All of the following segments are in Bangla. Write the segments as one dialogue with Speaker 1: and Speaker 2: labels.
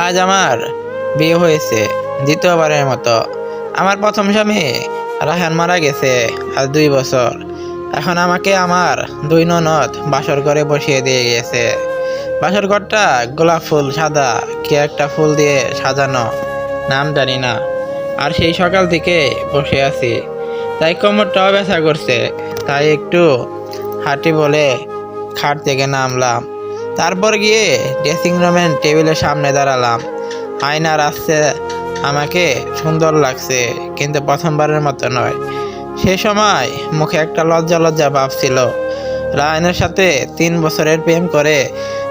Speaker 1: আজ আমার বিয়ে হয়েছে দ্বিতীয়বারের মতো। আমার প্রথম স্বামী রায়হান মারা গেছে আজ 2 বছর। এখন আমাকে আমার দুই ননদ বাসর ঘরে বসিয়ে দিয়ে গেছে। বাসর ঘরটা গোলাপ ফুল সাদা কি একটা ফুল দিয়ে সাজানো, নাম জানি না। আর সেই সকাল থেকে বসে আছি, তাই কোমরটাও ব্যথা করছে। তাই একটু হাঁটি বলে খাট থেকে নামলাম। তারপর গিয়ে ড্রেসিং রুমের টেবিলের সামনে দাঁড়ালাম। আয়নার আসছে, আমাকে সুন্দর লাগছে, কিন্তু প্রথমবারের মতো নয়। সে সময় মুখে একটা লজ্জা লজ্জা ভাব ছিল। রায়নের সাথে 3 বছরের প্রেম করে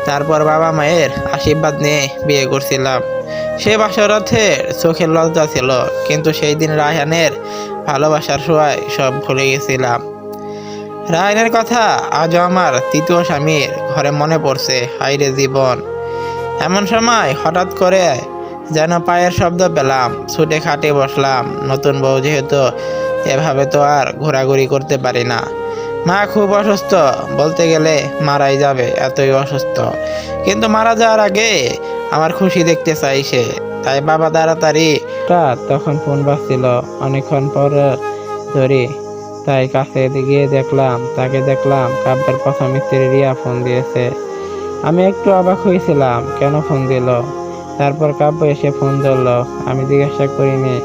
Speaker 1: তারপর বাবা মায়ের আশীর্বাদ নিয়ে বিয়ে করছিলাম। সে বাসরাতের চোখের লজ্জা ছিল, কিন্তু সেই দিন রায়হানের ভালোবাসার ছোঁয়ায় সব ভুলে গেছিলাম। রায়নের কথা আজও আমার তৃতীয় স্বামীর ঘরে মনে পড়ছে। হাইরে জীবন! এমন সময় হঠাৎ করে যেন পায়ের শব্দ পেলাম, ছুটে খাটে বসলাম। নতুন বউ যেহেতু, এভাবে তো আর ঘোরাঘুরি করতে পারি না। মা খুব অসুস্থ, বলতে গেলে মারাই যাবে, এতই অসুস্থ। কিন্তু মারা যাওয়ার আগে আমার খুশি দেখতে চাই সে। তাই বাবা তাড়াতাড়ি, তখন ফোন বাজছিল অনেকক্ষণ পর ধরি। তাই কাছে গিয়ে দেখলাম কাব্যের প্রথম স্ত্রী রিয়া ফোন দিয়েছে। আমি একটু অবাক হয়েছিলাম, কেন ফোন দিল। তারপর কাব্য এসে ফোন ধরলো। আমি জিজ্ঞাসা করিনি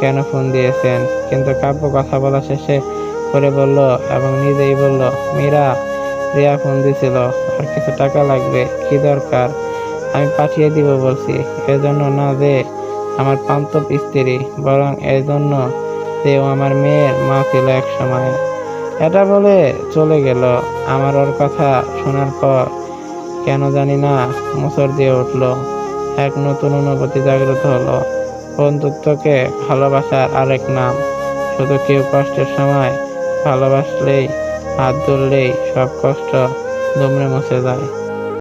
Speaker 1: কেন ফোন দিয়েছেন, কিন্তু কাব্য কথা বলা শেষে করে বলল এবং নিজেই বলল, মীরা, রিয়া ফোন দিছিল, আর কিছু টাকা লাগবে, কি দরকার? আমি পাঠিয়ে দিব বলছি। এজন্য না যে আমার পান্তব স্ত্রী, বরং এজন্য যে ও আমার মেয়ের মা ছিল এক সময়। এটা বলে চলে গেল। আমার ওর কথা শোনার পর কেন জানি না মোচড় দিয়ে উঠলো। এক নতুন অনুভূতি জাগ্রত হলো। বন্ধুত্বকে ভালোবাসার আরেক নাম। শুধু কেউ কষ্টের সময় ভালোবাসলেই, হাত ধরলেই সব কষ্ট দুমড়ে মুছে যায়।